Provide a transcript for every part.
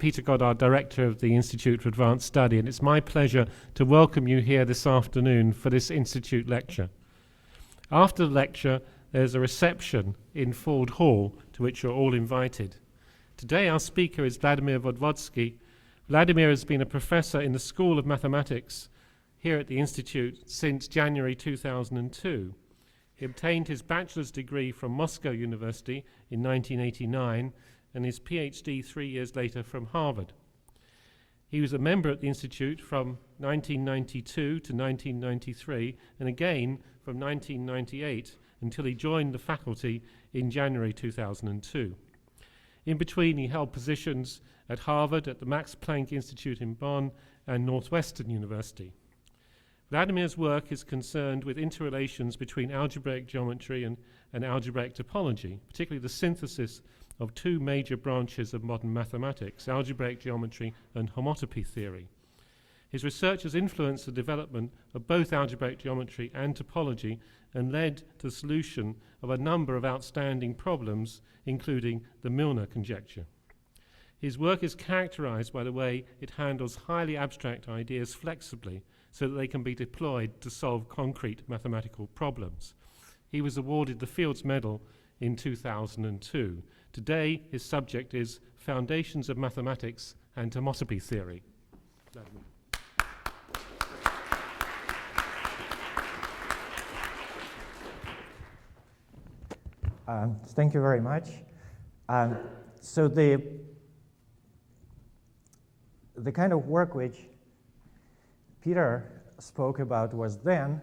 Peter Goddard, Director of the Institute for Advanced Study, and it's my pleasure to welcome you here this afternoon for this Institute lecture. After the lecture, there's a reception in Ford Hall to which you're all invited. Today our speaker is Vladimir Voevodsky. Vladimir has been a professor in the School of Mathematics here at the Institute since January 2002. He obtained his bachelor's degree from Moscow University in 1989 and his PhD 3 years later from Harvard. He was a member at the Institute from 1992 to 1993 and again from 1998 until he joined the faculty in January 2002. In between, he held positions at Harvard, at the Max Planck Institute in Bonn, and Northwestern University. Vladimir's work is concerned with interrelations between algebraic geometry and algebraic topology, particularly the synthesis of two major branches of modern mathematics, algebraic geometry and homotopy theory. His research has influenced the development of both algebraic geometry and topology and led to the solution of a number of outstanding problems, including the Milnor conjecture. His work is characterized by the way it handles highly abstract ideas flexibly so that they can be deployed to solve concrete mathematical problems. He was awarded the Fields Medal in 2002. Today, his subject is Foundations of Mathematics and Homotopy Theory. Thank you very much. So the kind of work which Peter spoke about was then,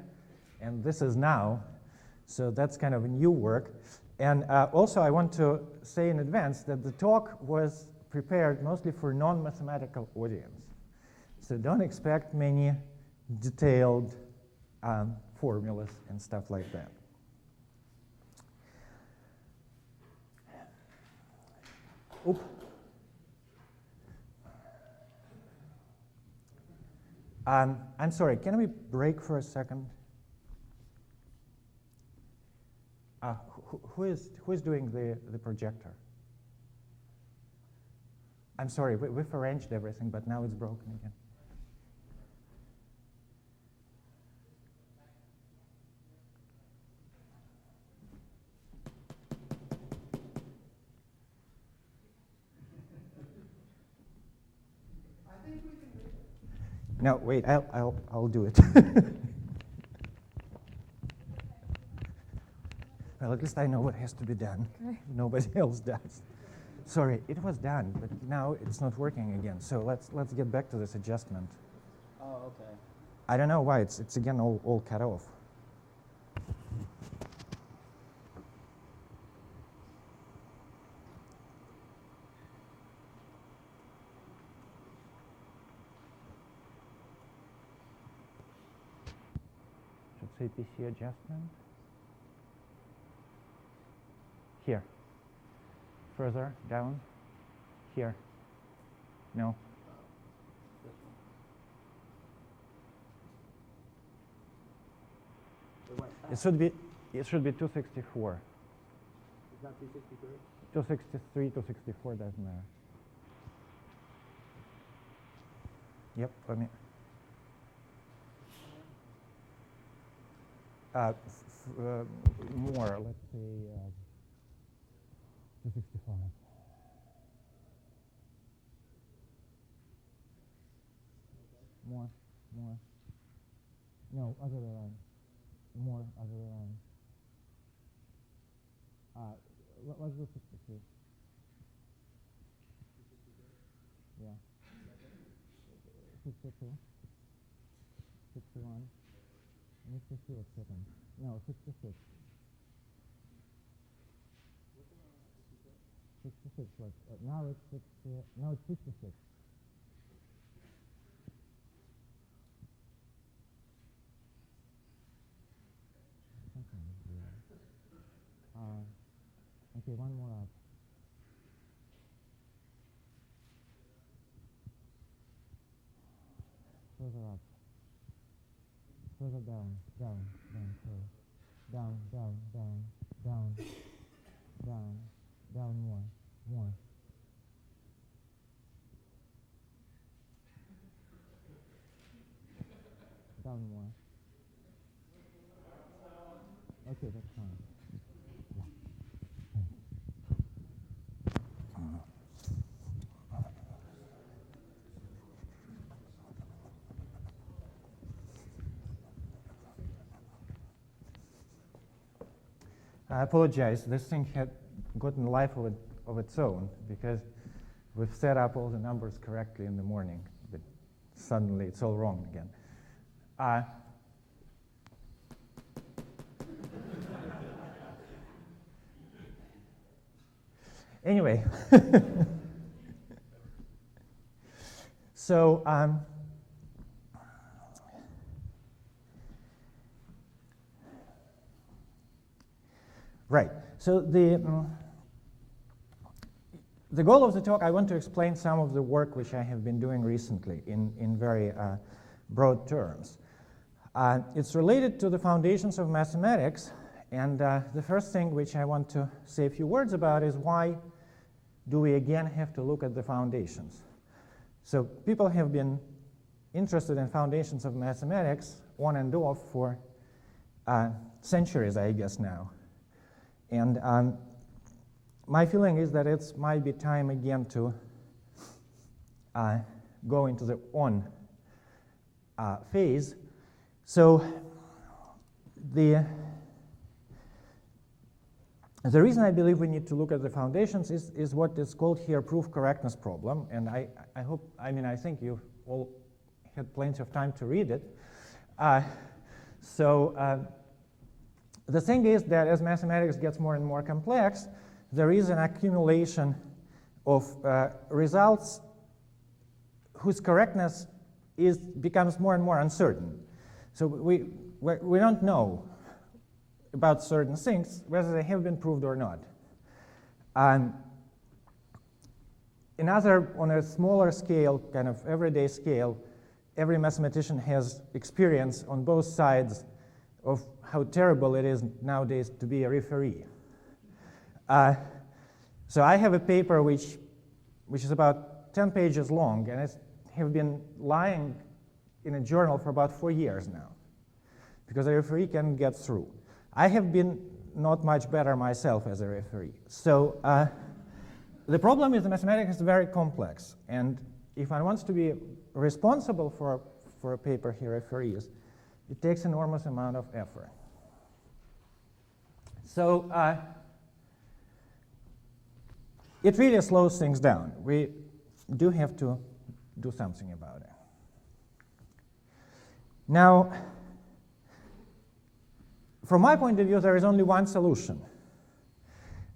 and this is now. So that's kind of a new work. And also I want to say in advance that the talk was prepared mostly for non-mathematical audience. So don't expect many detailed formulas and stuff like that. Oop. I'm sorry, can we break for a second? Who is doing the projector? I'm sorry, we've arranged everything, but now it's broken again. I think we can do it. No, wait, I'll do it. Well, at least I know what has to be done. Okay. Nobody else does. Sorry, it was done, but now it's not working again. So let's get back to this adjustment. Oh, okay. I don't know why it's again all cut off. Should say PC adjustment. Here. Further down. Here. No. It should be 264. Is that 263? 263, 264 doesn't matter. Yep, let me. More, let's say 265. More. No, other way around. More, other way around. Let's do 63. Yeah. 62. 61. Let me see what's happened. No, 66. 66. Look, now it's 60. Now it's 66. Okay, one more up. Further up. Further down, sorry. Down, more. sound more. Okay, that's fine. I apologize. This thing had gotten life of its own because we've set up all the numbers correctly in the morning, but suddenly it's all wrong again. Anyway, so right. So the goal of the talk, I want to explain some of the work which I have been doing recently in very broad terms. It's related to the foundations of mathematics, and the first thing which I want to say a few words about is why do we again have to look at the foundations? So people have been interested in foundations of mathematics on and off for centuries, I guess now. And my feeling is that it might be time again to go into the on phase. So the reason I believe we need to look at the foundations is what is called here proof correctness problem. And I think you all had plenty of time to read it. The thing is that as mathematics gets more and more complex, there is an accumulation of results whose correctness becomes more and more uncertain. So we don't know about certain things, whether they have been proved or not. On a smaller scale, kind of everyday scale, every mathematician has experience on both sides of how terrible it is nowadays to be a referee. So I have a paper which is about 10 pages long, and it has been lying in a journal for about 4 years now, because a referee can get through. I have been not much better myself as a referee. So the problem is the mathematics is very complex, and if one wants to be responsible for a paper he referees, it takes an enormous amount of effort. So it really slows things down. We do have to do something about it. Now, from my point of view, there is only one solution,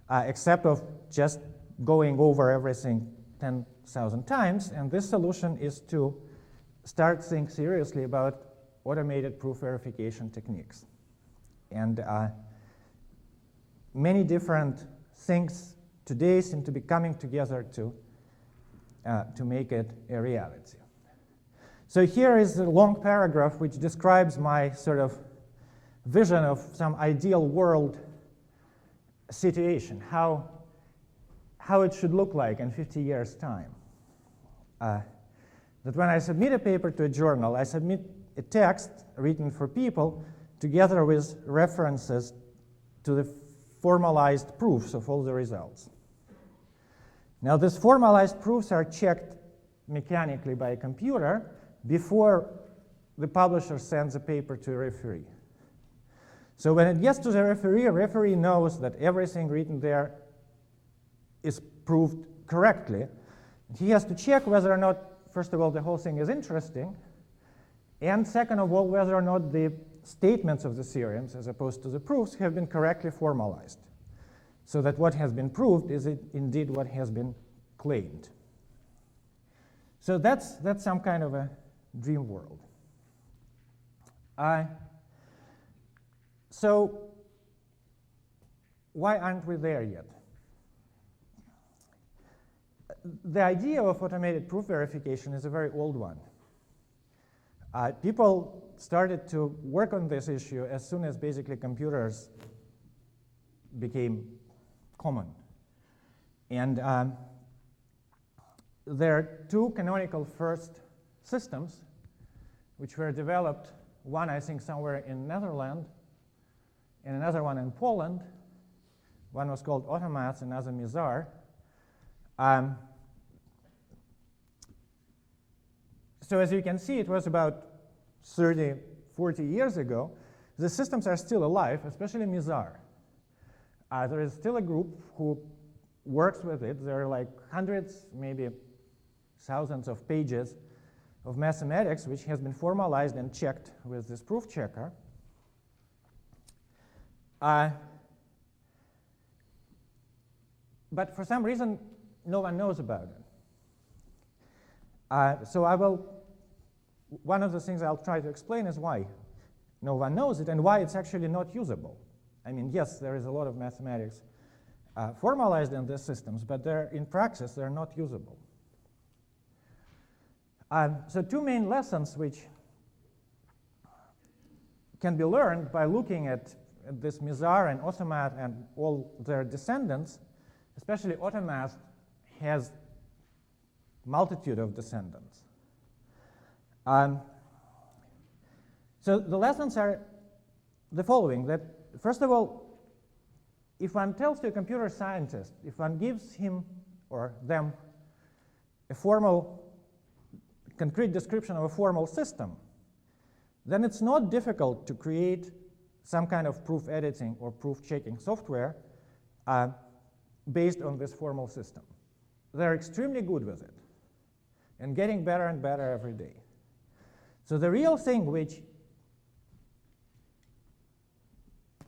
except of just going over everything 10,000 times, and this solution is to start thinking seriously about automated proof verification techniques. And many different things today seem to be coming together to make it a reality. So here is a long paragraph which describes my sort of vision of some ideal world situation, how it should look like in 50 years' time. That when I submit a paper to a journal, I submit a text written for people together with references to the formalized proofs of all the results. Now, these formalized proofs are checked mechanically by a computer before the publisher sends a paper to a referee. So when it gets to the referee, a referee knows that everything written there is proved correctly. He has to check whether or not, first of all, the whole thing is interesting, and second of all, whether or not the statements of the theorems, as opposed to the proofs, have been correctly formalized, so that what has been proved is indeed what has been claimed. So that's some kind of a dream world. So why aren't we there yet? The idea of automated proof verification is a very old one. People started to work on this issue as soon as basically computers became common. And there are two canonical first systems which were developed one, I think, somewhere in Netherlands, and another one in Poland. One was called Automaths, another Mizar. So as you can see, it was about 30, 40 years ago. The systems are still alive, especially Mizar. There is still a group who works with it. There are like hundreds, maybe thousands of pages of mathematics which has been formalized and checked with this proof checker. But for some reason, no one knows about it. One of the things I'll try to explain is why no one knows it and why it's actually not usable. I mean, yes, there is a lot of mathematics formalized in these systems, but in practice, they're not usable. So two main lessons which can be learned by looking at this Mizar and Automath and all their descendants, especially Automath has multitude of descendants. So the lessons are the following, that first of all, if one tells to a computer scientist, if one gives him or them a formal, concrete description of a formal system, then it's not difficult to create some kind of proof editing or proof checking software based on this formal system. They're extremely good with it and getting better and better every day. So the real thing which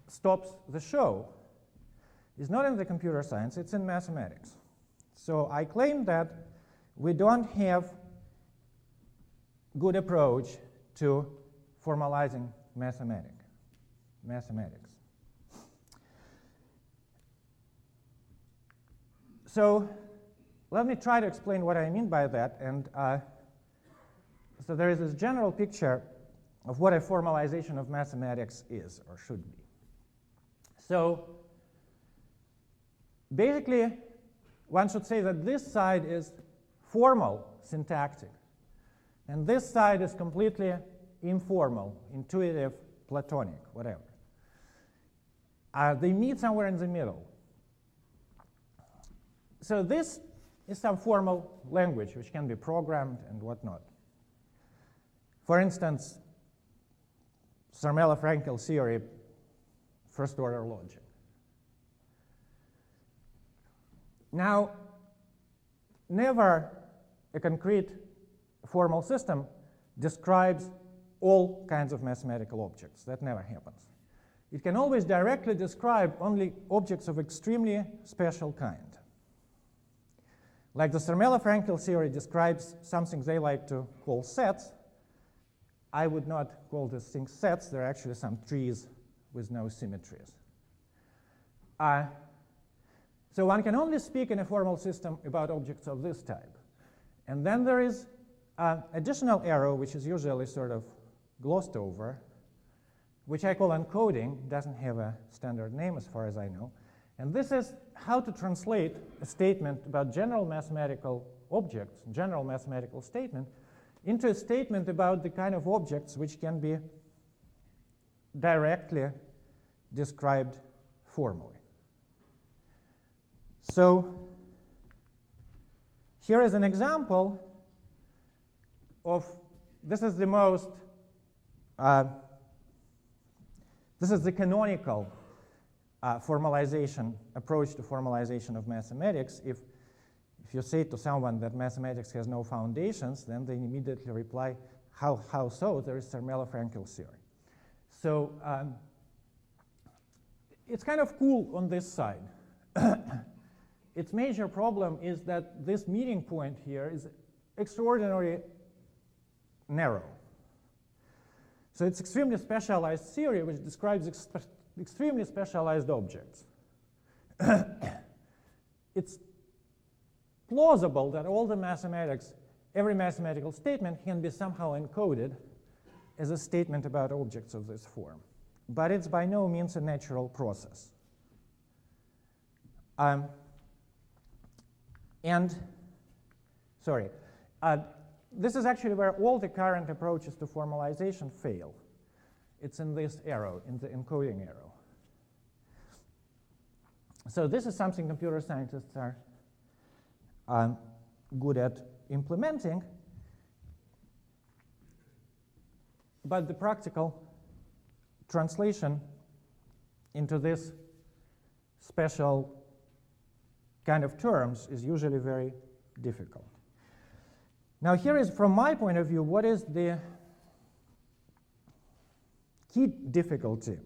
stops the show is not in the computer science, it's in mathematics. So I claim that we don't have good approach to formalizing mathematics. So let me try to explain what I mean by that. And so there is this general picture of what a formalization of mathematics is or should be. So basically, one should say that this side is formal, syntactic, and this side is completely informal, intuitive, Platonic, whatever. They meet somewhere in the middle. So this is some formal language which can be programmed and whatnot. For instance, Zermelo-Fraenkel theory, first order logic. Now, never a concrete formal system describes all kinds of mathematical objects. That never happens. It can always directly describe only objects of extremely special kind. Like the Zermelo-Fraenkel theory describes something they like to call sets. I would not call these things sets. They're actually some trees with no symmetries. So one can only speak in a formal system about objects of this type. And then there is an additional arrow, which is usually sort of glossed over, which I call encoding. Doesn't have a standard name as far as I know. And this is how to translate a statement about general mathematical objects, general mathematical statement, into a statement about the kind of objects which can be directly described formally. So here is an example of, this is the most, this is the canonical formalization, approach to formalization of mathematics. If you say to someone that mathematics has no foundations, then they immediately reply, how so? There is Zermelo-Fraenkel theory. So it's kind of cool on this side. Its major problem is that this meeting point here is extraordinarily narrow. So it's extremely specialized theory which describes extremely specialized objects. It's plausible that all the mathematics, every mathematical statement can be somehow encoded as a statement about objects of this form. But it's by no means a natural process. This is actually where all the current approaches to formalization fail. It's in this arrow, in the encoding arrow. So this is something computer scientists are good at implementing. But the practical translation into this special kind of terms is usually very difficult. Now here is, from my point of view, what is the key difficulty,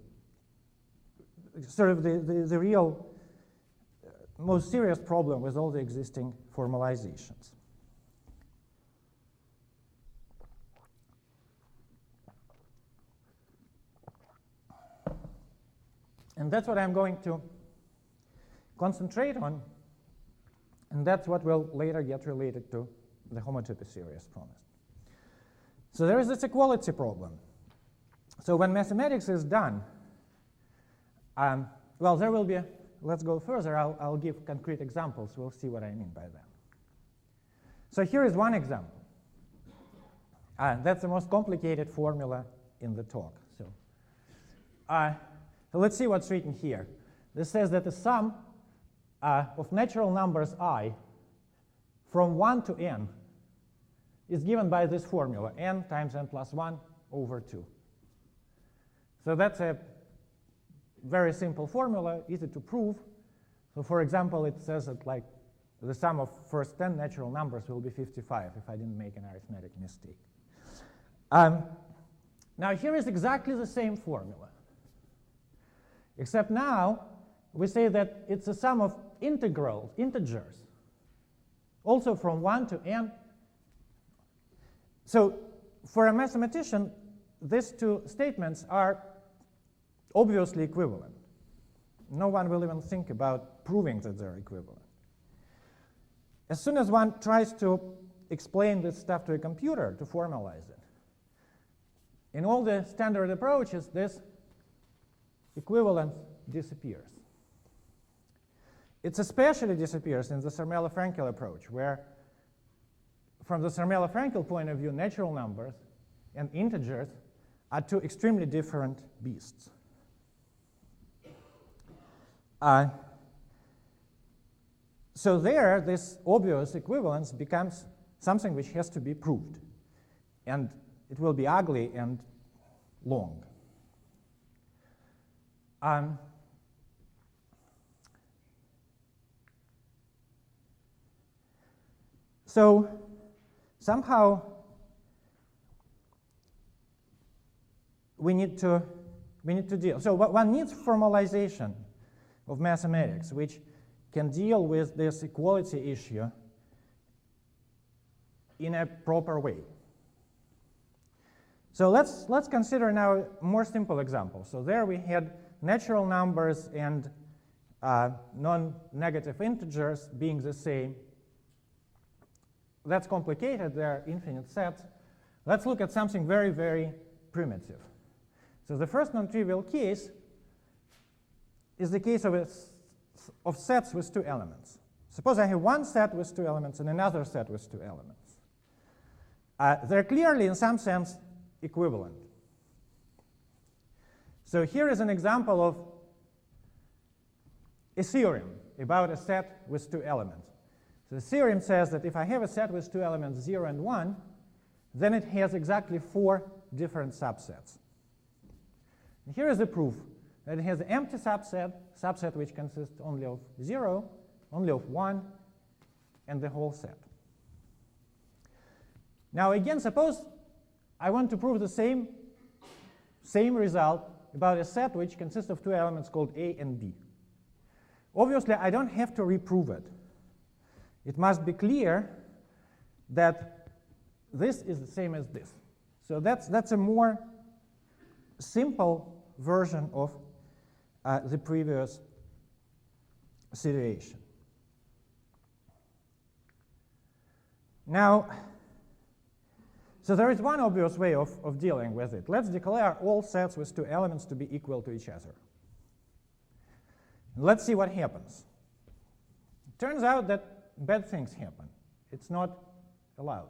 sort of the real most serious problem with all the existing formalizations. And that's what I'm going to concentrate on, and that's what will later get related to the homotopy theory as promised. So there is this equality problem. So when mathematics is done, well, there will be, let's go further. I'll give concrete examples. We'll see what I mean by that. So here is one example. That's the most complicated formula in the talk. So let's see what's written here. This says that the sum of natural numbers I from 1 to n is given by this formula, n times n plus 1 over 2. So that's a very simple formula, easy to prove. So for example, it says that like the sum of first 10 natural numbers will be 55 if I didn't make an arithmetic mistake. Now here is exactly the same formula, except now we say that it's a sum of integers, also from 1 to n. So for a mathematician, these two statements are obviously equivalent. No one will even think about proving that they're equivalent. As soon as one tries to explain this stuff to a computer, to formalize it, in all the standard approaches, this equivalence disappears. It especially disappears in the Zermelo-Fraenkel approach, where from the Zermelo-Fraenkel point of view, natural numbers and integers are two extremely different beasts. So there, this obvious equivalence becomes something which has to be proved. And it will be ugly and long. So somehow we need to deal. So one needs formalization of mathematics, which can deal with this equality issue in a proper way. So let's consider now a more simple example. So there we had natural numbers and non-negative integers being the same. That's complicated. They're infinite sets. Let's look at something very, very primitive. So the first non-trivial case is the case of sets with two elements. Suppose I have one set with two elements and another set with two elements. They're clearly, in some sense, equivalent. So here is an example of a theorem about a set with two elements. So the theorem says that if I have a set with two elements, 0 and 1, then it has exactly 4 different subsets. And here is the proof that it has an empty subset which consists only of 0, only of 1, and the whole set. Now again, suppose I want to prove the same result about a set which consists of two elements called A and B. Obviously, I don't have to reprove it. It must be clear that this is the same as this. So that's a more simple version of the previous situation. Now, so there is one obvious way of dealing with it. Let's declare all sets with two elements to be equal to each other. Let's see what happens. It turns out that bad things happen. It's not allowed.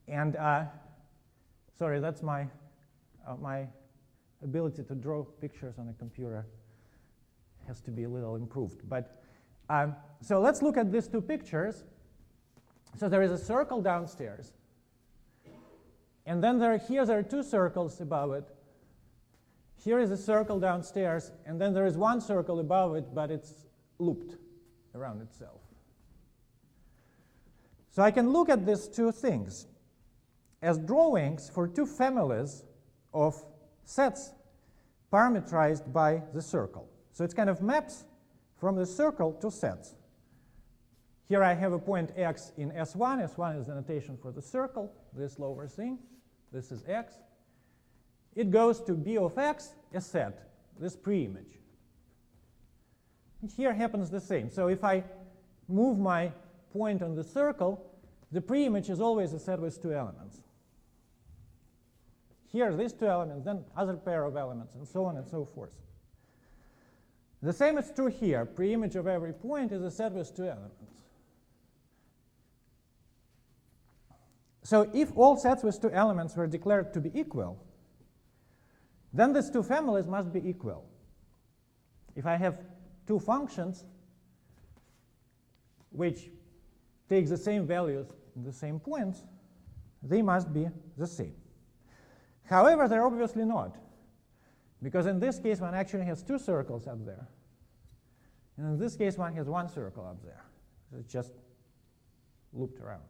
And sorry, that's my ability to draw pictures on a computer has to be a little improved. But so let's look at these two pictures. So there is a circle downstairs, and then here are two circles above it. Here is a circle downstairs, and then there is one circle above it, but it's looped around itself. So I can look at these two things as drawings for two families of sets parameterized by the circle. So it kind of maps from the circle to sets. Here I have a point x in S1. S1 is the notation for the circle, this lower thing. This is x. It goes to B of x, a set, this pre-image. And here happens the same. So if I move my point on the circle, the pre-image is always a set with two elements. Here, these two elements, then other pair of elements, and so on and so forth. The same is true here. Pre-image of every point is a set with two elements. So if all sets with two elements were declared to be equal, then these two families must be equal. If I have two functions which take the same values in the same points, they must be the same. However, they're obviously not, because in this case one actually has two circles up there, and in this case one has one circle up there. So it's just looped around.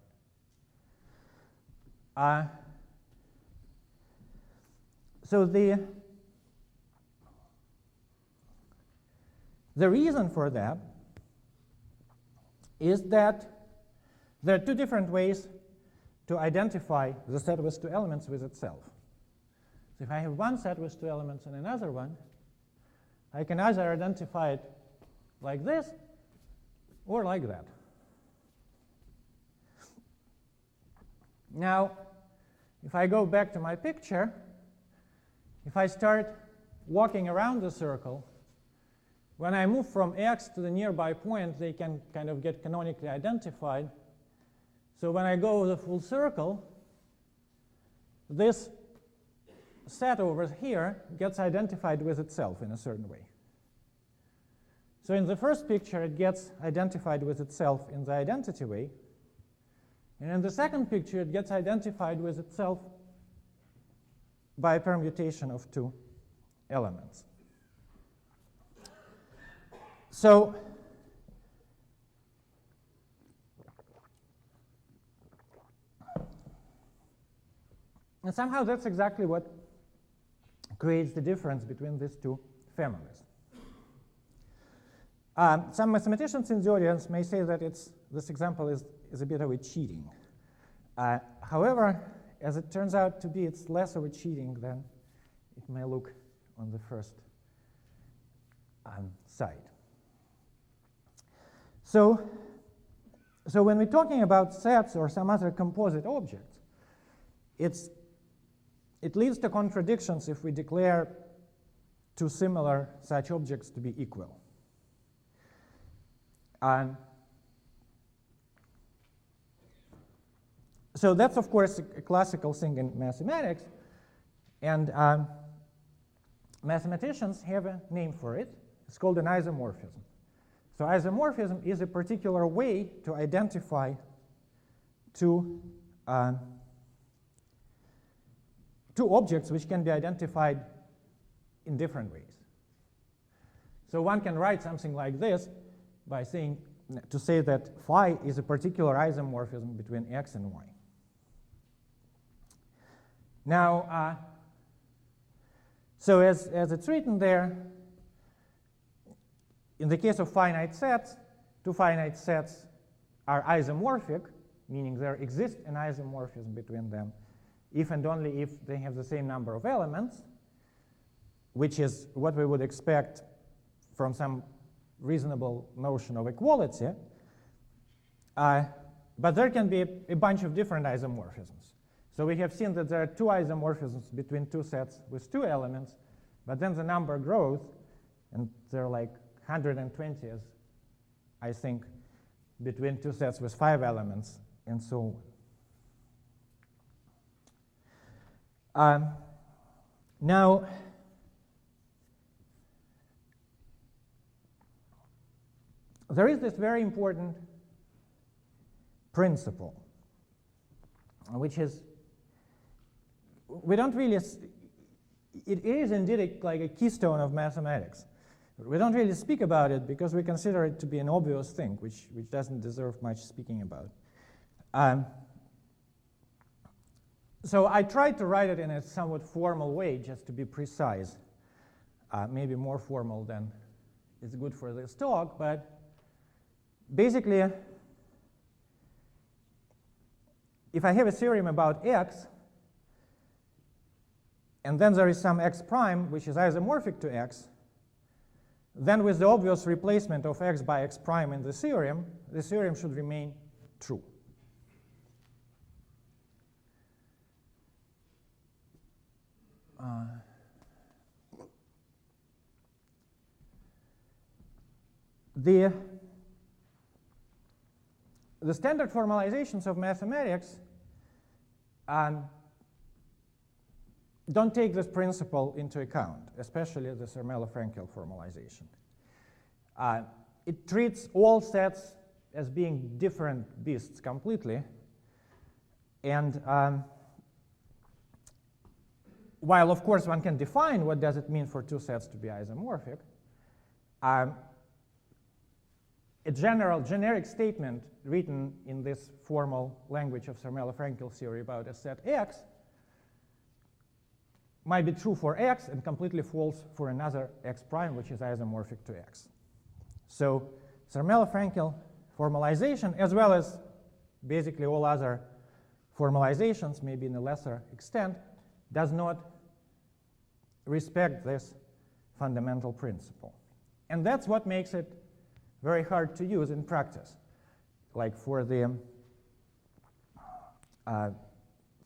So the reason for that is that there are two different ways to identify the set with two elements with itself. So if I have one set with two elements and another one, I can either identify it like this or like that. Now, if I go back to my picture, if I start walking around the circle, when I move from x to the nearby point, they can kind of get canonically identified. So when I go the full circle, this set over here gets identified with itself in a certain way. So in the first picture, it gets identified with itself in the identity way. And in the second picture, it gets identified with itself by a permutation of two elements. So and somehow that's exactly what creates the difference between these two families. Some mathematicians in the audience may say that this example is a bit of a cheating. However, as it turns out to be, it's less of a cheating than it may look on the first side. So when we're talking about sets or some other composite objects, it leads to contradictions if we declare two similar such objects to be equal. So that's, of course, a classical thing in mathematics. And mathematicians have a name for it. It's called an isomorphism. So isomorphism is a particular way to identify two objects which can be identified in different ways. So one can write something like this by saying, to say that phi is a particular isomorphism between x and y. Now, so as it's written there, in the case of finite sets, two finite sets are isomorphic, meaning there exists an isomorphism between them, if and only if they have the same number of elements, which is what we would expect from some reasonable notion of equality. But there can be a bunch of different isomorphisms. So we have seen that there are two isomorphisms between two sets with two elements, but then the number grows, and there are like 120, I think, between two sets with 5 elements, and so on. Now, there is this very important principle, which is, we don't really, it is indeed like a keystone of mathematics. We don't really speak about it because we consider it to be an obvious thing, which doesn't deserve much speaking about. So I tried to write it in a somewhat formal way, just to be precise, maybe more formal than is good for this talk, but basically, if I have a theorem about x, and then there is some x prime which is isomorphic to x, then with the obvious replacement of x by x prime in the theorem should remain true. The standard formalizations of mathematics don't take this principle into account, especially the Zermelo-Fraenkel formalization. It treats all sets as being different beasts completely, and while of course one can define what does it mean for two sets to be isomorphic, a generic statement written in this formal language of Zermelo-Fraenkel theory about a set X might be true for X and completely false for another X prime which is isomorphic to X. So Zermelo-Fraenkel formalization, as well as basically all other formalizations, maybe in a lesser extent, does not respect this fundamental principle. And that's what makes it very hard to use in practice, like for the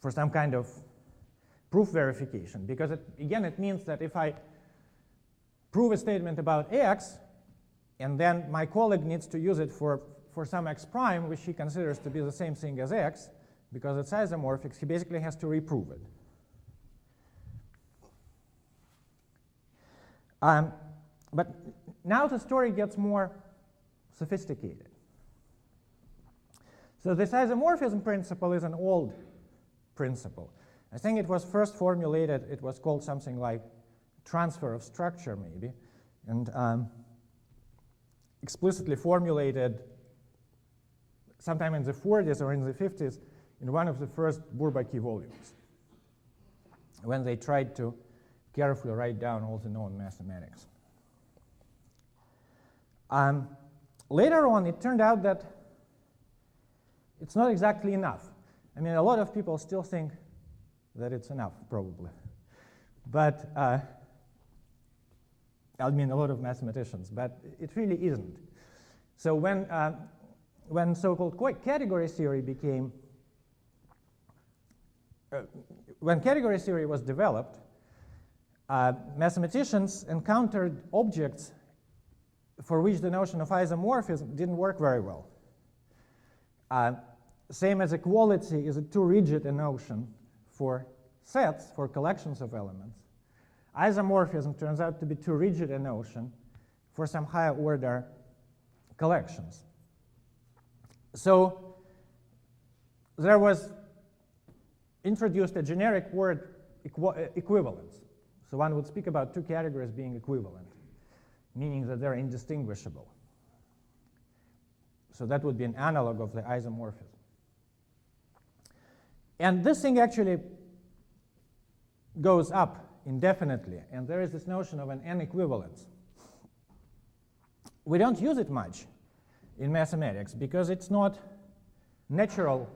for some kind of proof verification, because again it means that if I prove a statement about X, and then my colleague needs to use it for some X prime, which he considers to be the same thing as X, because it's isomorphic, he basically has to reprove it. But now the story gets more sophisticated. So this isomorphism principle is an old principle. I think it was first formulated, it was called something like transfer of structure maybe, and explicitly formulated sometime in the 40s or in the 50s in one of the first Bourbaki volumes, when they tried to carefully write down all the known mathematics. Later on, it turned out that it's not exactly enough. I mean, a lot of people still think that it's enough, probably. But, I mean, a lot of mathematicians, but it really isn't. So when so-called category theory became, when category theory was developed, mathematicians encountered objects for which the notion of isomorphism didn't work very well. Same as equality is too rigid a notion for sets, for collections of elements. Isomorphism turns out to be too rigid a notion for some higher order collections. So there was introduced a generic word, equivalence. So one would speak about two categories being equivalent, meaning that they're indistinguishable. So that would be an analog of the isomorphism. And this thing actually goes up indefinitely, and there is this notion of an n-equivalence. We don't use it much in mathematics because it's not natural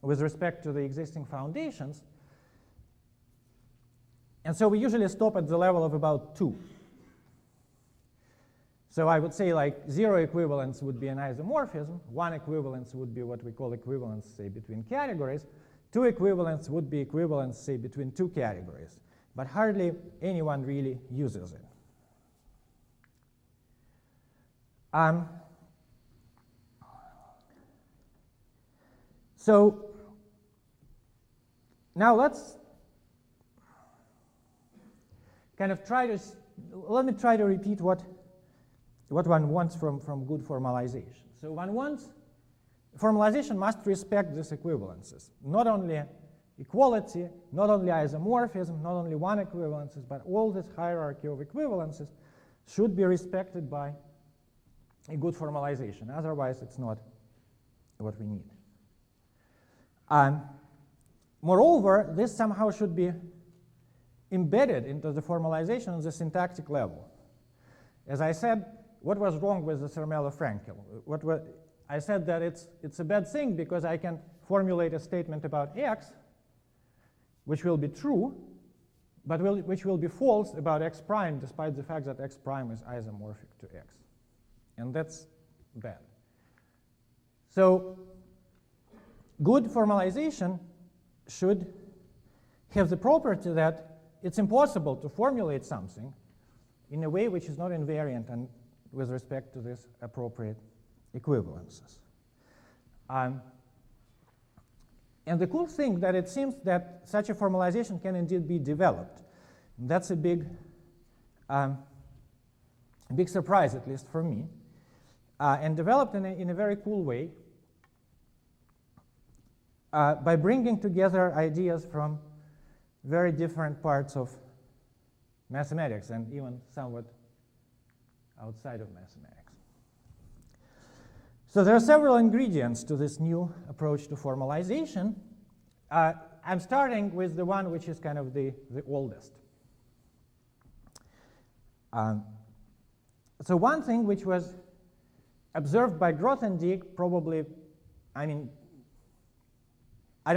with respect to the existing foundations. And so we usually stop at the level of about 2. So I would say like 0 equivalence would be an isomorphism, 1 equivalence would be what we call equivalence, say, between categories, 2 equivalence would be equivalence, say, between two categories, but hardly anyone really uses it. So now let's kind of let me try to repeat what what one wants from good formalization. So one wants, formalization must respect these equivalences, not only equality, not only isomorphism, not only one equivalences, but all this hierarchy of equivalences should be respected by a good formalization. Otherwise, it's not what we need. Moreover, this somehow should be embedded into the formalization on the syntactic level. As I said, what was wrong with the Zermelo-Frankel? I said that it's a bad thing because I can formulate a statement about x, which will be true, but which will be false about x prime, despite the fact that x prime is isomorphic to x. And that's bad. So good formalization should have the property that it's impossible to formulate something in a way which is not invariant and with respect to these appropriate equivalences. And the cool thing that it seems that such a formalization can indeed be developed. And that's a big surprise, at least for me, and developed in a very cool way by bringing together ideas from very different parts of mathematics and even somewhat outside of mathematics. So there are several ingredients to this new approach to formalization. I'm starting with the one which is kind of the oldest. So one thing which was observed by Grothendieck, probably, I don't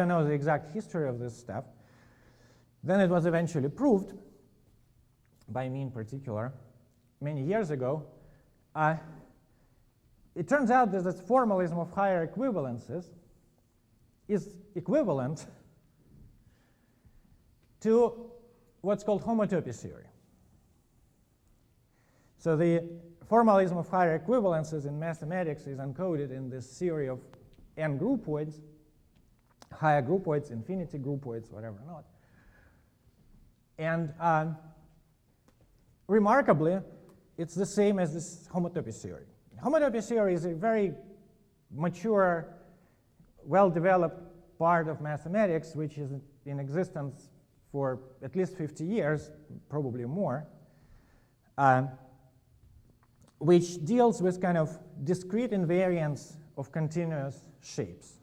know the exact history of this stuff. Then it was eventually proved, by me in particular, many years ago. It turns out that this formalism of higher equivalences is equivalent to what's called homotopy theory. So the formalism of higher equivalences in mathematics is encoded in this theory of n groupoids, higher groupoids, infinity groupoids, whatever not. And remarkably, it's the same as this homotopy theory. Homotopy theory is a very mature, well-developed part of mathematics, which is in existence for at least 50 years, probably more, which deals with kind of discrete invariance of continuous shapes.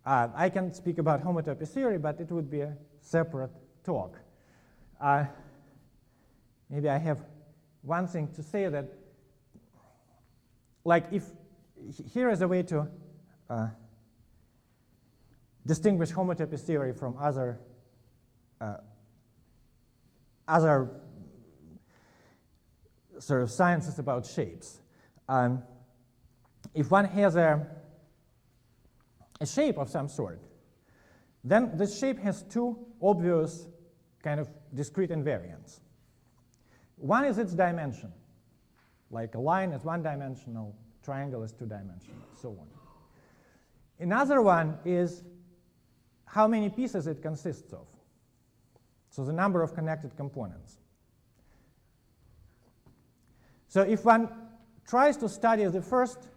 I can speak about homotopy theory, but it would be a separate talk. Maybe I have one thing to say that, like, if here is a way to distinguish homotopy theory from other sort of sciences about shapes. If one has a shape of some sort, then this shape has two obvious kind of discrete invariants. One is its dimension. Like a line is one-dimensional, triangle is two-dimensional, so on. Another one is how many pieces it consists of. So the number of connected components. So if one tries to study the first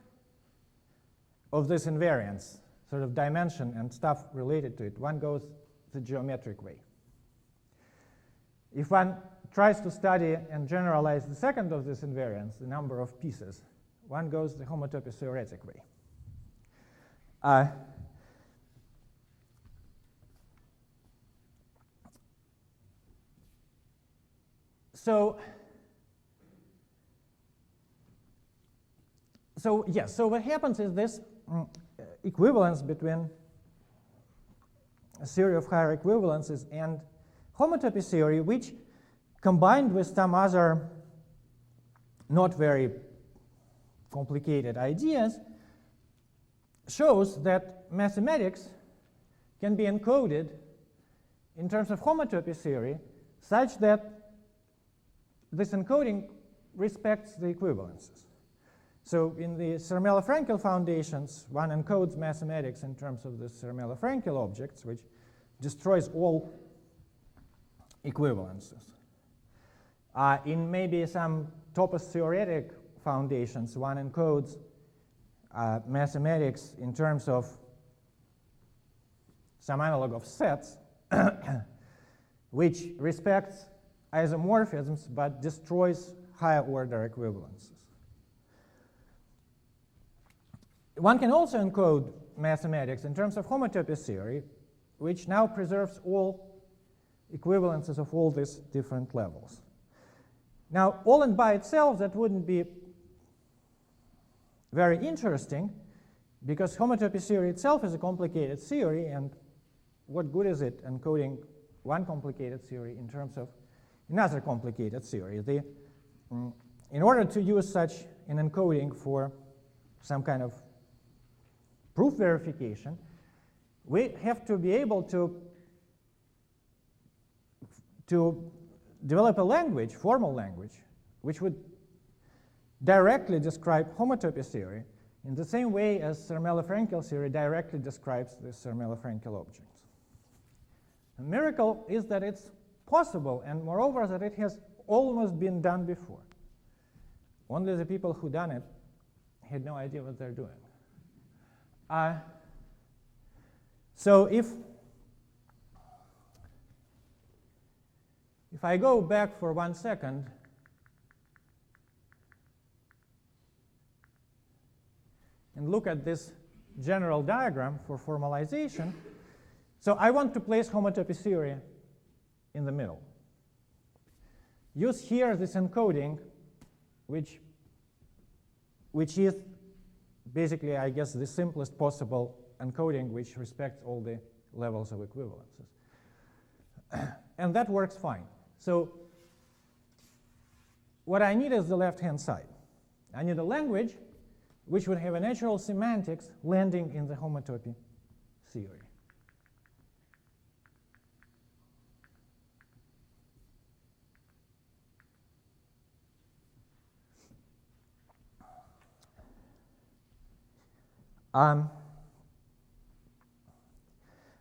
of these invariants, sort of dimension and stuff related to it, one goes the geometric way. If one tries to study and generalize the second of these invariants, the number of pieces, one goes the homotopy theoretic way. So what happens is this equivalence between a theory of higher equivalences and homotopy theory, which combined with some other not very complicated ideas, shows that mathematics can be encoded in terms of homotopy theory such that this encoding respects the equivalences. So in the Zermelo-Frankel foundations, one encodes mathematics in terms of the Zermelo-Frankel objects, which destroys all equivalences. In maybe some topos-theoretic foundations. One encodes mathematics in terms of some analog of sets, which respects isomorphisms but destroys higher order equivalences. One can also encode mathematics in terms of homotopy theory, which now preserves all equivalences of all these different levels. Now, all and by itself, that wouldn't be very interesting, because homotopy theory itself is a complicated theory, and what good is it encoding one complicated theory in terms of another complicated theory? In order to use such an encoding for some kind of proof verification, we have to be able to develop a language, formal language, which would directly describe homotopy theory in the same way as Zermelo-Frankel theory directly describes the Zermelo-Frankel objects. The miracle is that it's possible, and moreover that it has almost been done before. Only the people who done it had no idea what they're doing. So if I go back for 1 second and look at this general diagram for formalization, so I want to place homotopy theory in the middle. Use here this encoding, which is basically, I guess, the simplest possible encoding which respects all the levels of equivalences. And that works fine. So what I need is the left-hand side. I need a language which would have a natural semantics landing in the homotopy theory.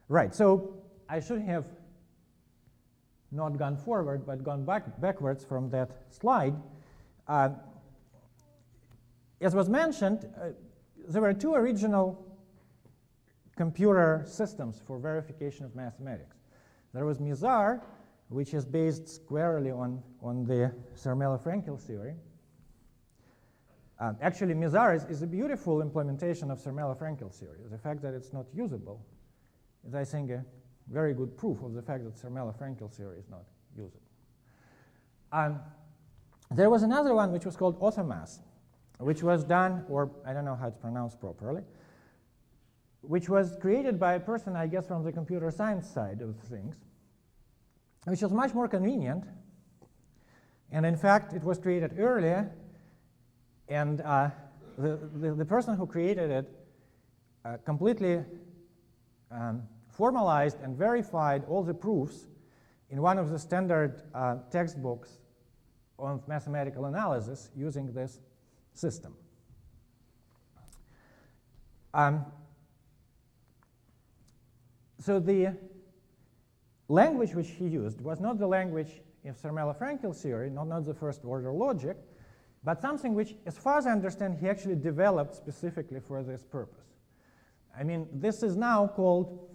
Right, so I should have not gone forward, but gone backwards from that slide. As was mentioned, there were two original computer systems for verification of mathematics. There was Mizar, which is based squarely on the Zermelo-Frankel theory. Actually, Mizar is a beautiful implementation of Zermelo-Frankel theory. The fact that it's not usable is, I think, a very good proof of the fact that Zermelo-Frankel theory is not usable. There was another one which was called Automath, which was done, or I don't know how it's pronounced properly, which was created by a person, I guess, from the computer science side of things, which was much more convenient. And in fact, it was created earlier, and the person who created it completely formalized and verified all the proofs in one of the standard textbooks on mathematical analysis using this system. So the language which he used was not the language in Zermelo-Frankel theory, not the first order logic, but something which, as far as I understand, he actually developed specifically for this purpose. I mean, this is now called,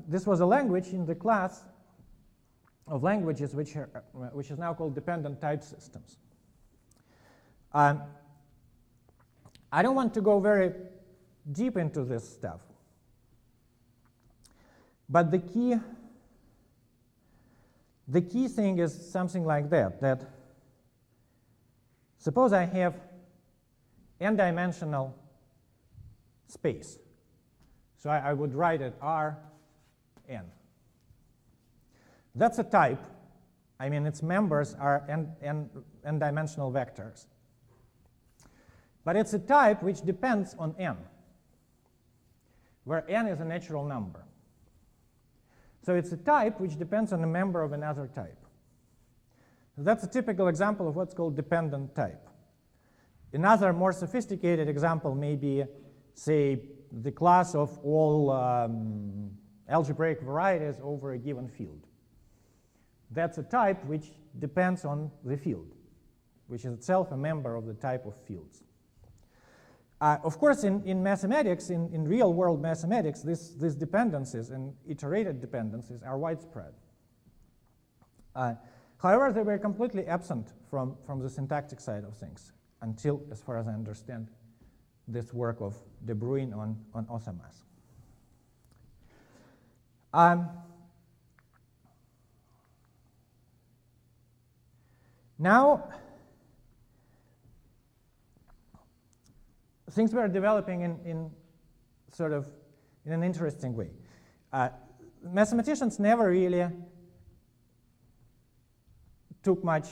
this was a language in the class of languages which is now called dependent type systems. I don't want to go very deep into this stuff, but the key thing is something like that suppose I have n-dimensional space. So I would write it Rn. That's a type. I mean, its members are n-dimensional vectors. But it's a type which depends on n, where n is a natural number. So it's a type which depends on a member of another type. So that's a typical example of what's called dependent type. Another more sophisticated example may be, say, the class of all algebraic varieties over a given field. That's a type which depends on the field. which is itself a member of the type of fields. Of course, in mathematics, in real-world mathematics, these dependencies and iterated dependencies are widespread. However, they were completely absent from the syntactic side of things until, as far as I understand, this work of De Bruyn on Othermass. Now, things were developing in sort of in an interesting way. Mathematicians never really took much.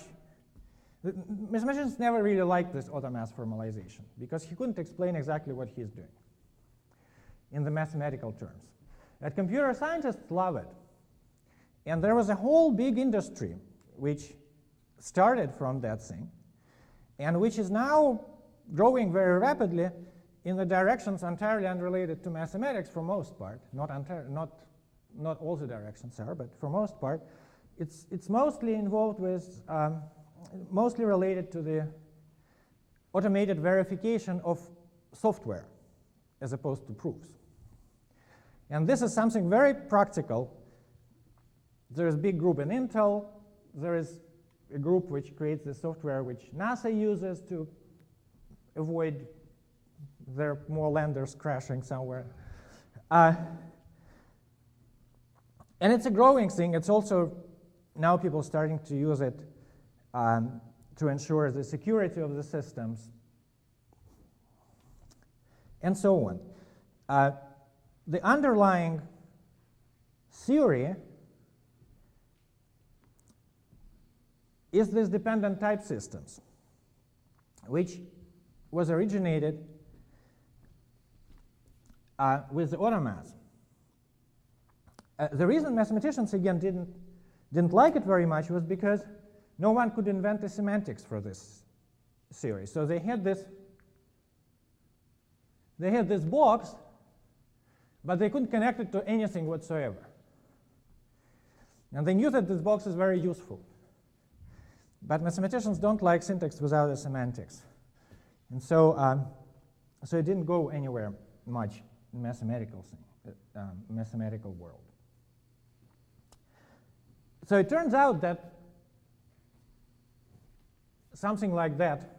Mathematicians never really liked this Othermass formalization because he couldn't explain exactly what he's doing in the mathematical terms. But computer scientists love it. And there was a whole big industry which started from that thing and which is now growing very rapidly in the directions entirely unrelated to mathematics for most part. Not all the directions are, but for most part. It's mostly involved with, mostly related to the automated verification of software as opposed to proofs. And this is something very practical. There is a big group in Intel. There is a group which creates the software which NASA uses to avoid their more landers crashing somewhere. And it's a growing thing. It's also now people starting to use it to ensure the security of the systems and so on. The underlying theory is this dependent type systems, which was originated with the Othermass. The reason mathematicians, again, didn't like it very much was because no one could invent the semantics for this theory. So they had this box, but they couldn't connect it to anything whatsoever. And they knew that this box is very useful. But mathematicians don't like syntax without the semantics. And so, so it didn't go anywhere much in mathematical world. So it turns out that something like that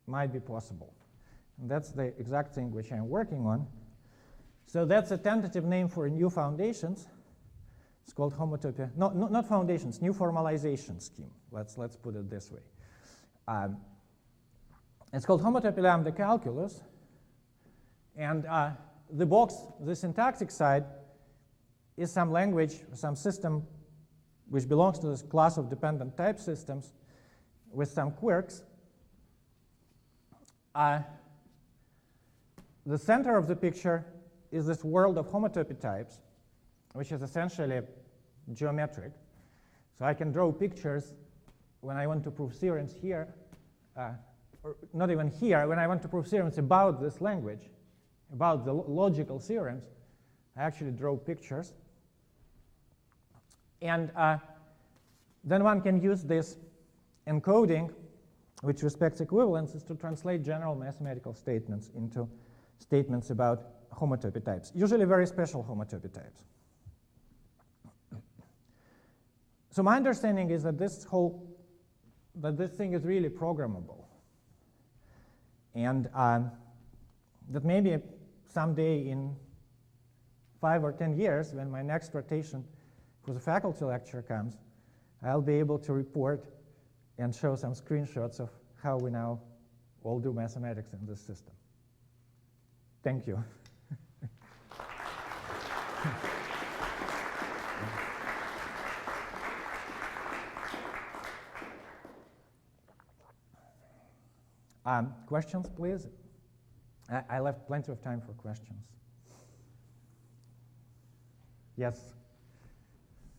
might be possible. And that's the exact thing which I'm working on. So that's a tentative name for new foundations. It's called Homotopy. No, not foundations, new formalization scheme. Let's put it this way. It's called Homotopy lambda calculus. And the box, the syntactic side, is some language, some system which belongs to this class of dependent type systems with some quirks. The center of the picture is this world of homotopy types, which is essentially geometric. So I can draw pictures when I want to prove theorems here, or not even here, when I want to prove theorems about this language, about the logical theorems, I actually draw pictures. And then one can use this encoding, which respects equivalences, to translate general mathematical statements into statements about homotopy types, usually very special homotopy types. So my understanding is that this thing is really programmable, and that maybe someday in 5 or 10 years, when my next rotation for the faculty lecture comes, I'll be able to report and show some screenshots of how we now all do mathematics in this system. Thank you. Questions, please? I left plenty of time for questions. Yes?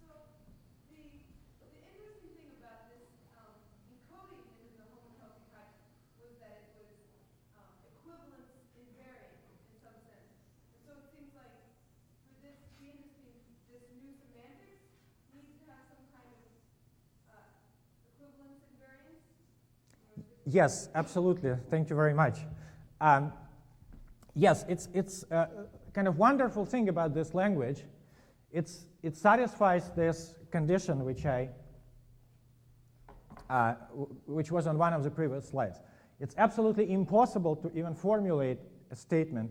So the interesting thing about this encoding into the homotopy types was that it was equivalence invariant in some sense. And so it seems like for this to be interesting, this new semantics needs to have some kind of equivalence invariance. Yes, absolutely. Thank you very much. Yes, it's a kind of wonderful thing about this language. It satisfies this condition which was on one of the previous slides. It's absolutely impossible to even formulate a statement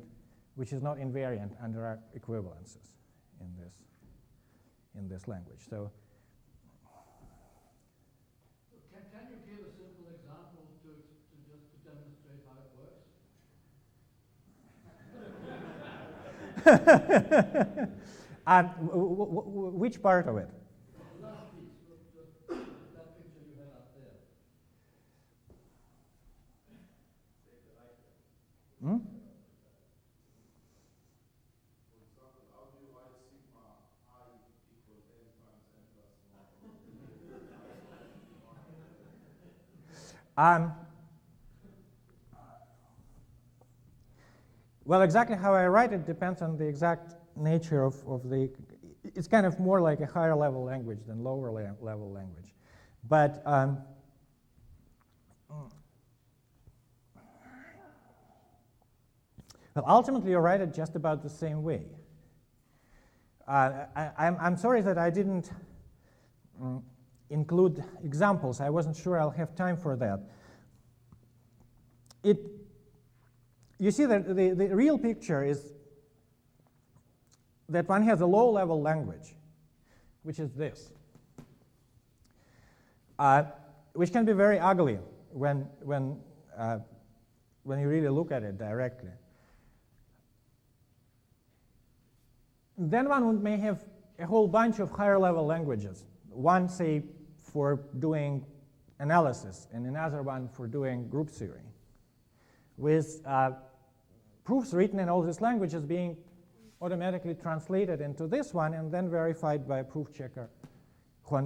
which is not invariant under our equivalences in this language. So, can you give a simple example to demonstrate how it works? which part of it? The last piece, just that picture you had up there. Hmm? Well, exactly how I write it depends on the exact nature of the. It's kind of more like a higher level language than lower level language. But well, ultimately, you write it just about the same way. I'm sorry that I didn't include examples. I wasn't sure I'll have time for that. You see that the real picture is that one has a low-level language, which is this, which can be very ugly when you really look at it directly. Then one may have a whole bunch of higher-level languages. One, say, for doing analysis, and another one for doing group theory, with proofs written in all these languages being automatically translated into this one and then verified by a proof checker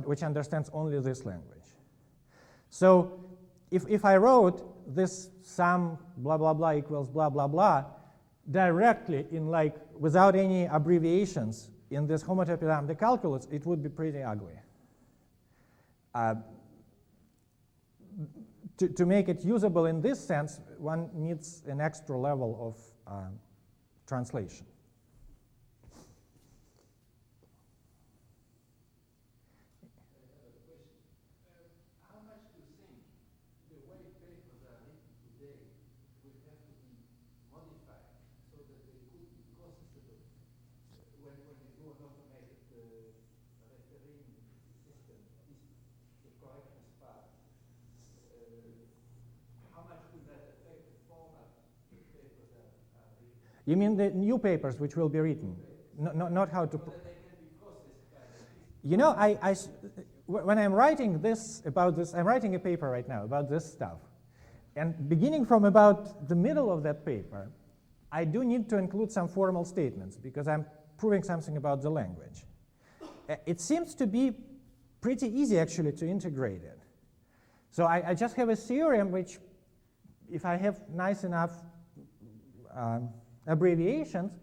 which understands only this language. So if I wrote this sum blah blah blah equals blah blah blah directly in without any abbreviations in this homotopy lambda calculus, it would be pretty ugly. To make it usable in this sense, one needs an extra level of translation. How much do you think the way papers are written today will have to be modified so that they could be processable when you do an automated refereeing system, the correctness part? How much will that affect the format the papers are written? You mean the new papers which will be written? Not how to. So that they can be processed by the system. You know, when I'm writing about this, I'm writing a paper right now about this stuff. And beginning from about the middle of that paper, I do need to include some formal statements because I'm proving something about the language. It seems to be pretty easy, actually, to integrate it. So I just have a theorem which, if I have nice enough abbreviations,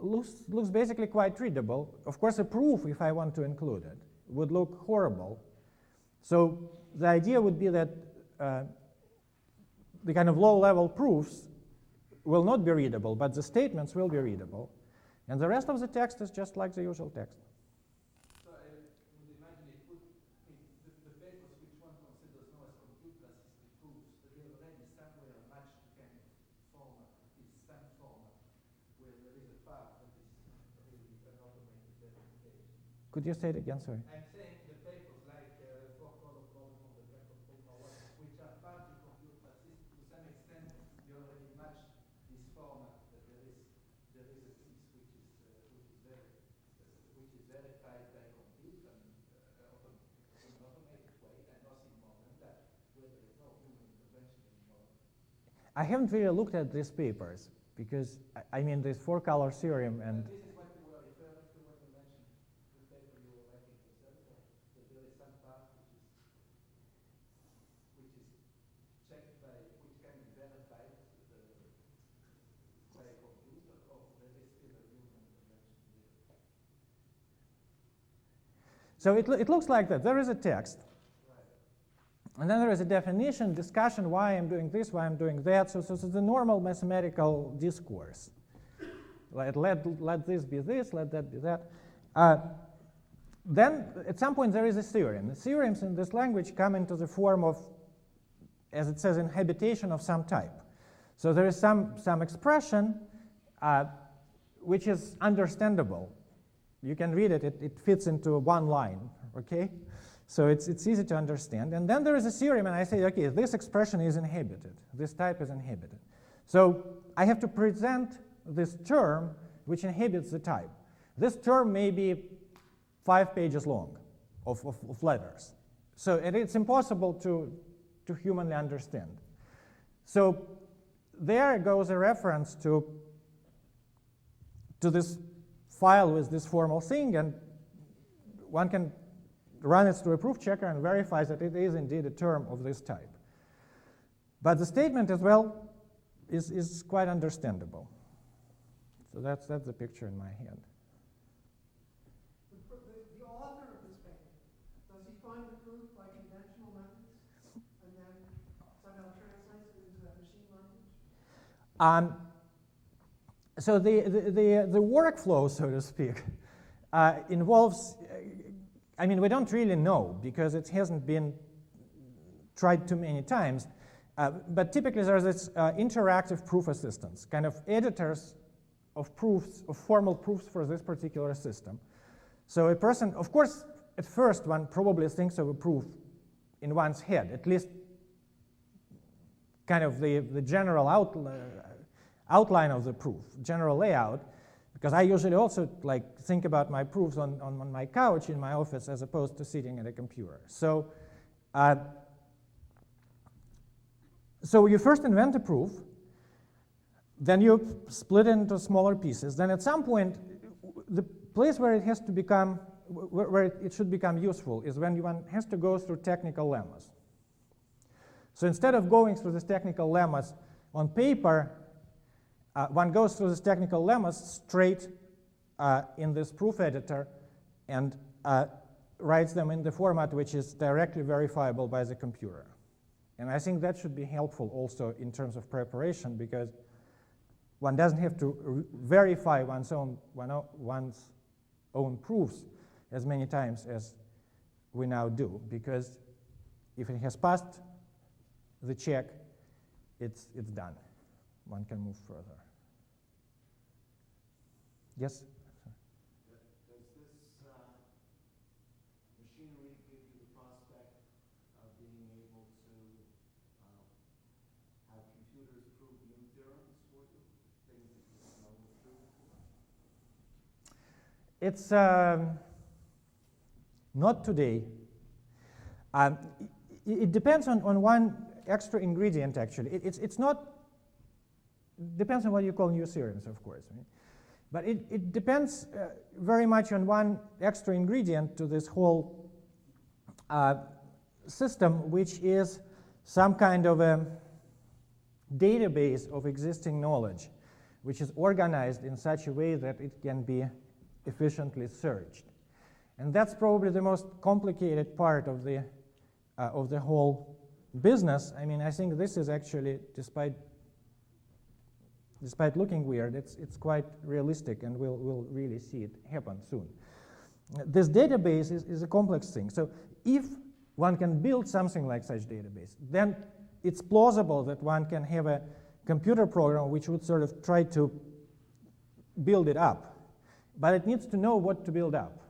looks basically quite readable. Of course, a proof, if I want to include it, would look horrible. So the idea would be that the kind of low-level proofs will not be readable, but the statements will be readable. And the rest of the text is just like the usual text. So I would imagine it would be the papers which one considers now as computer-assisted proofs, that they already somewhere match the kind of format, this same format, where there is a part that is really an automated verification. Could you say it again, sorry? I'm saying the papers like four-color problem of the Jacob Book, which are partly computer-assisted, to some extent, you already match this format, that there is a piece which is verified by computer in an automated way, and nothing more than that, where there is no human intervention anymore. I haven't really looked at these papers because, I mean, this four-color theorem and This is what you were referring to when you mentioned the paper you were writing yourself, that there is some part which is checked by, which can be verified by a computer, or there is still a human intervention there. so it looks like that. There is a text. Right. And then there is a definition, discussion, why I'm doing this, why I'm doing that. So the normal mathematical discourse. Let this be this, let that be that. Then at some point there is a theorem. The theorems in this language come into the form of, as it says, inhabitation of some type. So there is some expression which is understandable. You can read it, it fits into one line, okay? So it's easy to understand. And then there is a theorem, and I say, okay, this expression is inhabited. This type is inhabited. So I have to present this term which inhabits the type. This term may be 5 pages long of letters. So it's impossible to humanly understand. So there goes a reference to this file with this formal thing, and one can run it through a proof checker and verify that it is indeed a term of this type. But the statement as well is quite understandable. So that's the picture in my head. The author of this paper, does he find the proof by conventional methods and then somehow translates it into that machine language? So the workflow, so to speak, involves, I mean, we don't really know because it hasn't been tried too many times, but typically there's this interactive proof assistance, kind of editors of proofs, of formal proofs for this particular system. So a person, of course, at first one probably thinks of a proof in one's head, at least kind of the general outline of the proof, general layout, because I usually also think about my proofs on my couch in my office as opposed to sitting at a computer. So, so you first invent a proof, then you split it into smaller pieces. Then at some point, the place where it has to become, where it should become useful is when one has to go through technical lemmas. So instead of going through these technical lemmas on paper, one goes through these technical lemmas straight in this proof editor and writes them in the format which is directly verifiable by the computer. And I think that should be helpful also in terms of preparation, because one doesn't have to verify one's own proofs as many times as we now do, because if it has passed the check, it's done. One can move further. Yes? Does this machinery give you the prospect of being able to have computers prove new theorems for you, things that you didn't know were true before? It's not today. It depends on one extra ingredient, actually. It's not, depends on what you call new theorems, of course. Right? But it depends very much on one extra ingredient to this whole system, which is some kind of a database of existing knowledge, which is organized in such a way that it can be efficiently searched. And that's probably the most complicated part of the whole business. I mean, I think this is actually, despite looking weird, it's quite realistic, and we'll really see it happen soon. This database is a complex thing. So if one can build something like such database, then it's plausible that one can have a computer program which would sort of try to build it up. But it needs to know what to build up.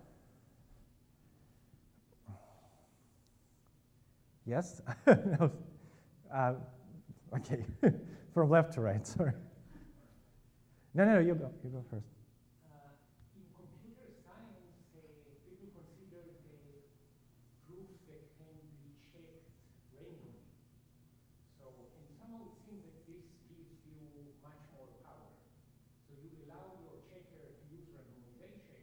Yes? No. Okay. From left to right, sorry. No, you go first. In computer science, people consider the proofs that can be checked randomly. So, and somehow it seems that this gives you much more power. So you allow your checker to use randomization,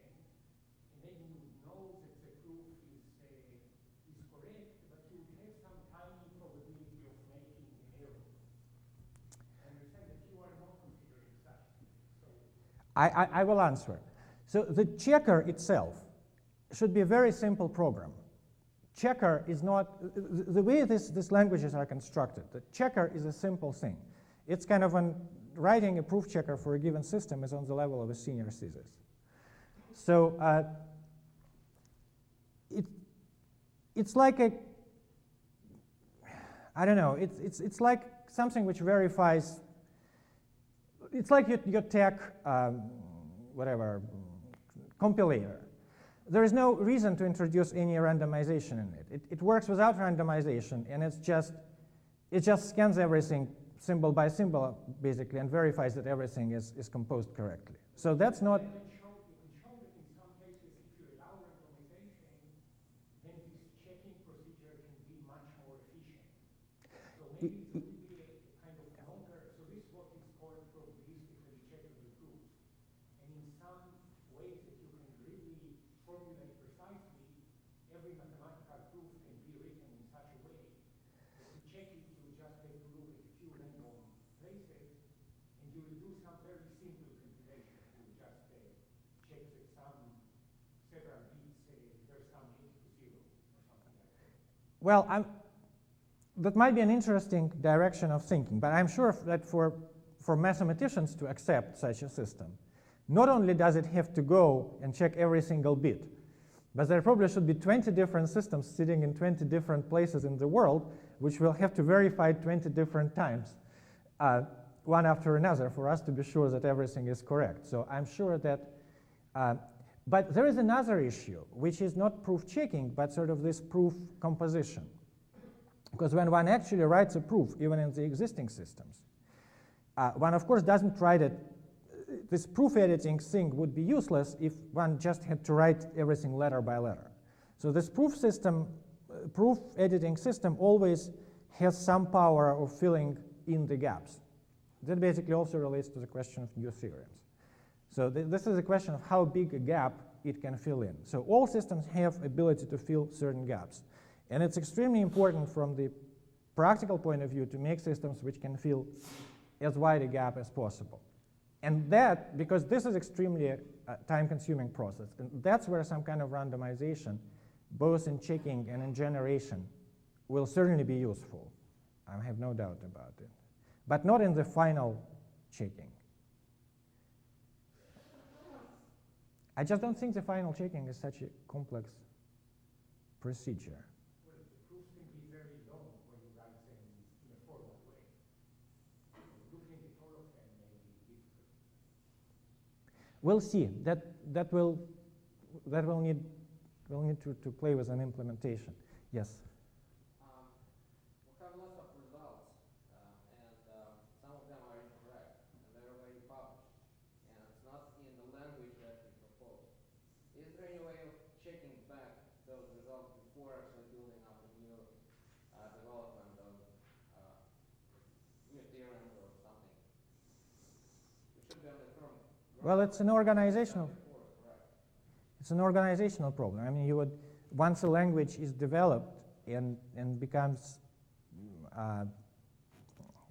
and then you know that the proof is correct, but you have some tiny probability of making an error. And you say that you are not considering such. I will answer. So the checker itself should be a very simple program. checker is not, the way these languages are constructed, the checker is a simple thing. It's kind of writing a proof checker for a given system is on the level of a senior thesis. So it's like a, I don't know, it's like something which verifies, it's like your tech, whatever, compilator. There is no reason to introduce any randomization in it. It works without randomization, and it just scans everything symbol by symbol, basically, and verifies that everything is composed correctly. So that's not... You can show that in some cases, if you allow randomization, then this checking procedure can be much more efficient. So maybe it will be a kind of longer, so this is what is called probabilistically checkable proofs. And in some ways that you can really formulate precisely, every mathematical proof can be written in such a way that to check it, you just have to look at a few random places, and you will do some very simple computation. You will just check that some several bits, there's some 8 to 0 or something like that. Well, that might be an interesting direction of thinking, but I'm sure that for mathematicians to accept such a system, not only does it have to go and check every single bit, but there probably should be 20 different systems sitting in 20 different places in the world, which will have to verify 20 different times, one after another, for us to be sure that everything is correct. So I'm sure that, but there is another issue, which is not proof checking, but sort of this proof composition. Because when one actually writes a proof, even in the existing systems, one of course doesn't write it. This proof editing thing would be useless if one just had to write everything letter by letter. So this proof system, proof editing system always has some power of filling in the gaps. That basically also relates to the question of new theorems. So this is a question of how big a gap it can fill in. So all systems have ability to fill certain gaps. And it's extremely important from the practical point of view to make systems which can fill as wide a gap as possible. And that, because this is extremely a time-consuming process, and that's where some kind of randomization, both in checking and in generation, will certainly be useful. I have no doubt about it. But not in the final checking. I just don't think the final checking is such a complex procedure. Well, the proofs can be very long when you write them in a formal way. Looking at all of them may be difficult. We'll see. That will need to play with an implementation. Yes. We have lots of results, and some of them are incorrect, and they're already published, and it's not in the language that we propose. Is there any way of checking back those results before actually building up a new development of new theorem or something? We should be on the firm. Well, it's an organizational. It's an organizational problem. I mean, you would, once a language is developed and becomes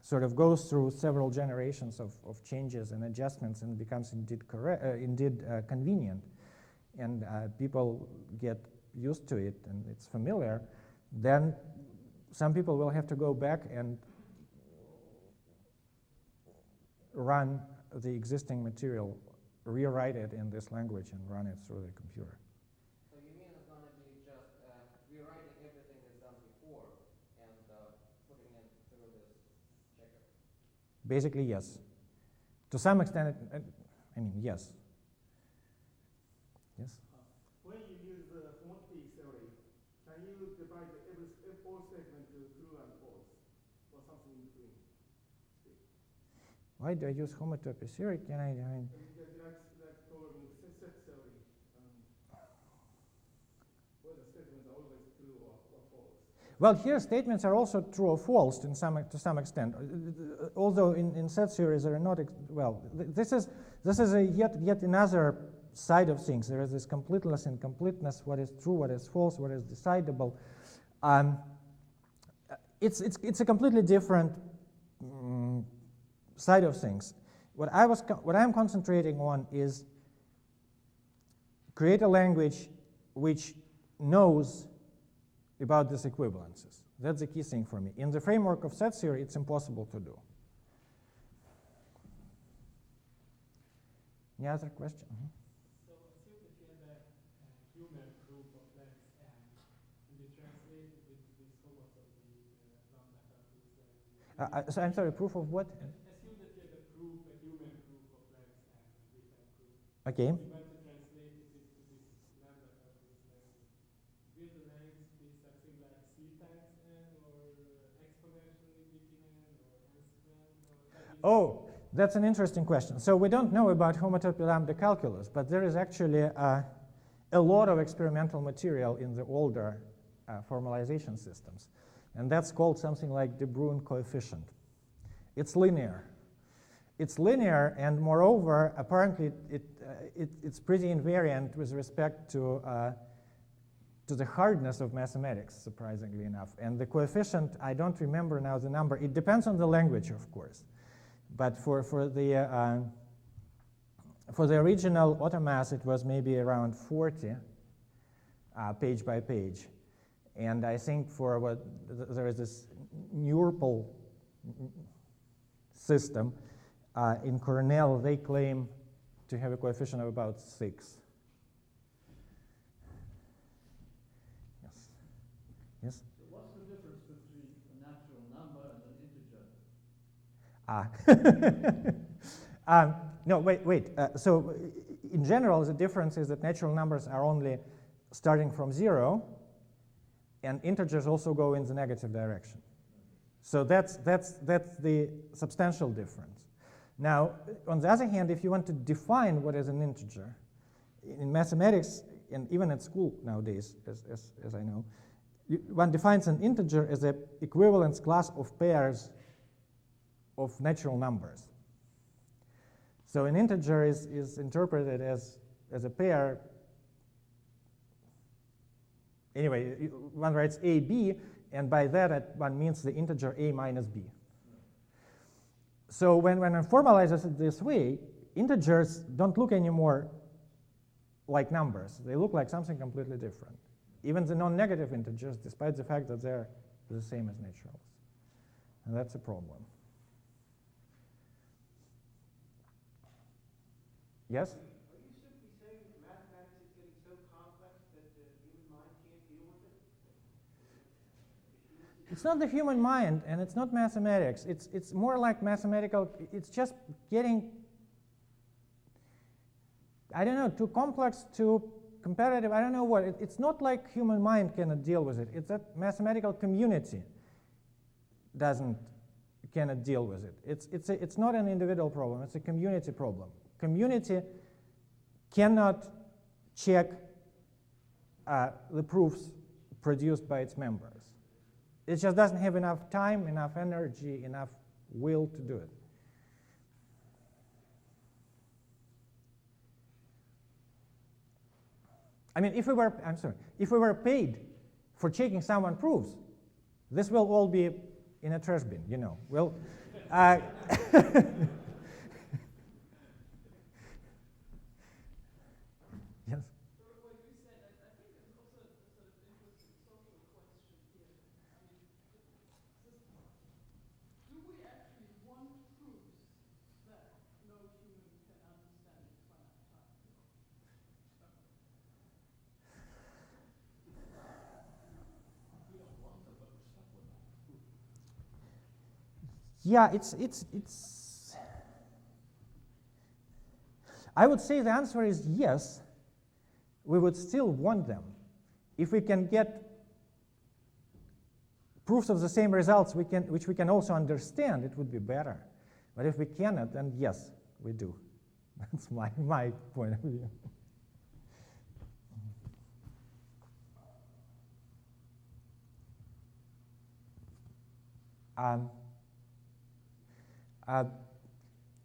sort of goes through several generations of changes and adjustments and becomes indeed convenient, and people get used to it and it's familiar, then some people will have to go back and run the existing material, rewrite it in this language and run it through the computer. So you mean it's going to be just rewriting everything that's done before and putting it through this checker? Basically, yes. To some extent, I mean, yes. Yes? When you use the homotopy theory, can you divide all segment to true and false, or something in between? Why do I use homotopy theory? Can I mean, Like problem with set theory, whether statements are always true or false. well, here statements are also true or false to some extent. Although in set theories there are not. Well, this is a yet another side of things. There is this completeness and incompleteness. What is true? What is false? What is decidable? It's a completely different side of things. What I'm concentrating on is create a language which knows about these equivalences. That's the key thing for me. In the framework of set theory, it's impossible to do. Any other question? So assume that you have a human proof of length and you translate it into this homotopy, lambda calculus language. So I'm sorry, proof of what? Assume that you have a human proof of length and written proof. Okay. You want to translate it into this lambda calculus language. Will the length be something like c times n, or exponentially big n, or n squared? Oh, that's an interesting question. So we don't know about homotopy lambda calculus, but there is actually a lot of experimental material in the older formalization systems. And that's called something like de Bruijn coefficient. It's linear. It's linear, and moreover, apparently it's pretty invariant with respect to the hardness of mathematics, surprisingly enough. And the coefficient, I don't remember now the number. It depends on the language, of course. But for the original automass, it was maybe around 40 page by page. And I think for there is this Nurple system in Cornell, they claim to have a coefficient of about 6. Yes. Yes? So what's the difference between a natural number and an integer? No, wait. So in general, the difference is that natural numbers are only starting from 0, and integers also go in the negative direction. So that's the substantial difference. Now, on the other hand, if you want to define what is an integer, in mathematics, and even at school nowadays, as I know, one defines an integer as an equivalence class of pairs of natural numbers. So an integer is interpreted as a pair. Anyway, one writes a, b, and by that one means the integer a minus b. So when one formalizes it this way, integers don't look anymore like numbers. They look like something completely different. Even the non-negative integers, despite the fact that they're the same as naturals. And that's a problem. Yes? Are you simply saying that mathematics is getting so complex that the human mind can't deal with it? It's not the human mind, and it's not mathematics. It's more like mathematical. It's just getting, I don't know, too complex, too competitive. I don't know what. It's not like human mind cannot deal with it. It's that mathematical community cannot deal with it. It's not an individual problem. It's a community problem. Community cannot check the proofs produced by its members. It just doesn't have enough time, enough energy, enough will to do it. I mean, if we were paid for checking someone's proofs, this will all be in a trash bin, you know. Well, yes. What you said, I think there's also a sort of interesting social question here. I mean, do we actually want proofs that no human can understand in finite time? Yeah, it's. I would say the answer is yes. We would still want them. If we can get proofs of the same results which we can also understand, it would be better. But if we cannot, then yes, we do. That's my point of view.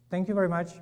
Thank you very much.